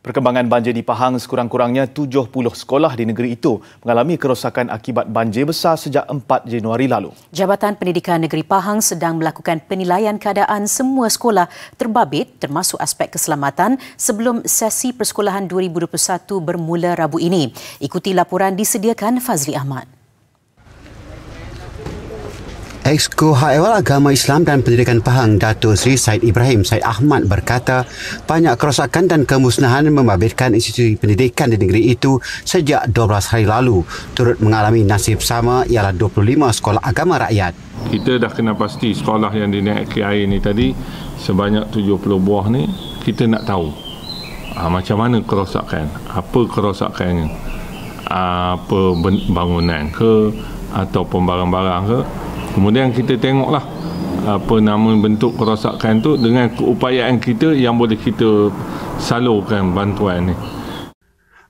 Perkembangan banjir di Pahang, sekurang-kurangnya 70 sekolah di negeri itu mengalami kerosakan akibat banjir besar sejak 4 Januari lalu. Jabatan Pendidikan Negeri Pahang sedang melakukan penilaian keadaan semua sekolah terbabit termasuk aspek keselamatan sebelum sesi persekolahan 2021 bermula Rabu ini. Ikuti laporan disediakan Fazli Ahmad. Exco Hal Ehwal Agama Islam dan Pendidikan Pahang Dato' Sri Said Ibrahim Said Ahmad berkata banyak kerosakan dan kemusnahan membabitkan institusi pendidikan di negeri itu sejak 12 hari lalu. Turut mengalami nasib sama ialah 25 sekolah agama rakyat. Kita dah kena pasti sekolah yang dinaiki air ni tadi sebanyak 70 buah ni kita nak tahu macam mana kerosakan, apa kerosakannya, apa bangunan ke ataupun barang-barang ke. Kemudian kita tengoklah apa nama bentuk kerosakan tu dengan keupayaan kita yang boleh kita salurkan bantuan ni.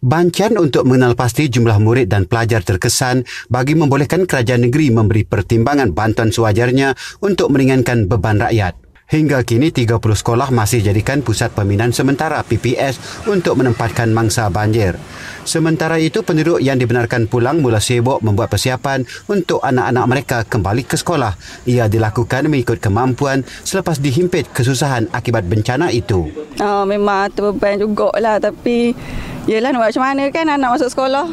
Bancaan untuk mengenal pasti jumlah murid dan pelajar terkesan bagi membolehkan kerajaan negeri memberi pertimbangan bantuan sewajarnya untuk meringankan beban rakyat. Hingga kini 30 sekolah masih jadikan pusat pembinaan sementara PPS untuk menempatkan mangsa banjir. Sementara itu, penduduk yang dibenarkan pulang mula sibuk membuat persiapan untuk anak-anak mereka kembali ke sekolah. Ia dilakukan mengikut kemampuan selepas dihimpit kesusahan akibat bencana itu. Memang terbeban jugalah, tapi yelah nak buat macam mana kan anak masuk sekolah.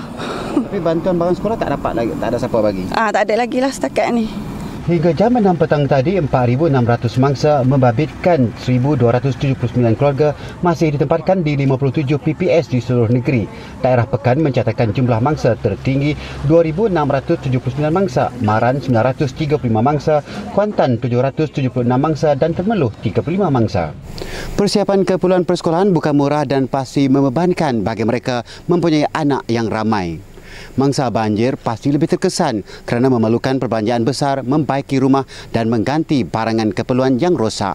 Tapi bantuan barang sekolah tak dapat lagi, tak ada siapa bagi? Tak ada lagi lah setakat ni. Hingga jam 6 petang tadi, 4,600 mangsa membabitkan 1,279 keluarga masih ditempatkan di 57 PPS di seluruh negeri. Daerah Pekan mencatatkan jumlah mangsa tertinggi 2,679 mangsa, Maran 935 mangsa, Kuantan 776 mangsa dan Temerloh 35 mangsa. Persiapan keperluan persekolahan bukan murah dan pasti membebankan bagi mereka mempunyai anak yang ramai. Mangsa banjir pasti lebih terkesan kerana memerlukan perbelanjaan besar membaiki rumah dan mengganti barangan keperluan yang rosak.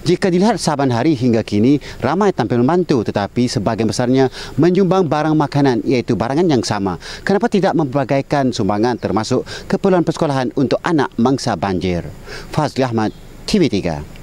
Jika dilihat saban hari hingga kini, ramai tampil membantu tetapi sebahagian besarnya menyumbang barang makanan iaitu barangan yang sama. Kenapa tidak membagaikan sumbangan termasuk keperluan persekolahan untuk anak mangsa banjir? Fazli Ahmad, TV3.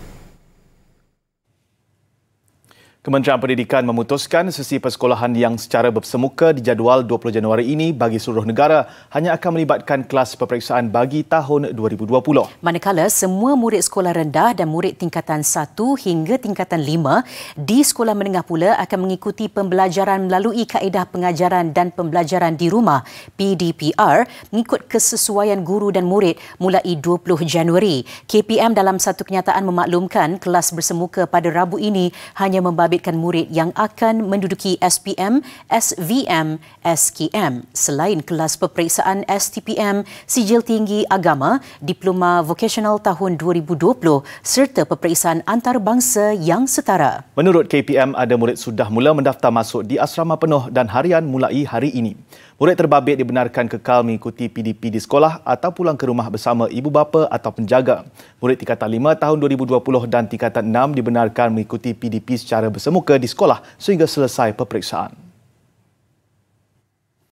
Kementerian Pendidikan memutuskan sesi persekolahan yang secara bersemuka dijadual 20 Januari ini bagi seluruh negara hanya akan melibatkan kelas peperiksaan bagi tahun 2020. Manakala semua murid sekolah rendah dan murid tingkatan 1 hingga tingkatan 5 di sekolah menengah pula akan mengikuti pembelajaran melalui kaedah pengajaran dan pembelajaran di rumah PDPR mengikut kesesuaian guru dan murid mulai 20 Januari. KPM dalam satu kenyataan memaklumkan kelas bersemuka pada Rabu ini hanya membabitkan murid yang akan menduduki SPM, SVM, SKM. Selain kelas peperiksaan STPM, Sijil Tinggi Agama, Diploma Vocational tahun 2020 serta peperiksaan antarabangsa yang setara. Menurut KPM, ada murid sudah mula mendaftar masuk di asrama penuh dan harian mulai hari ini. Murid terbabit dibenarkan kekal mengikuti PDP di sekolah atau pulang ke rumah bersama ibu bapa atau penjaga. Murid tingkatan 5 tahun 2020 dan tingkatan 6 dibenarkan mengikuti PDP secara bersemuka di sekolah sehingga selesai peperiksaan.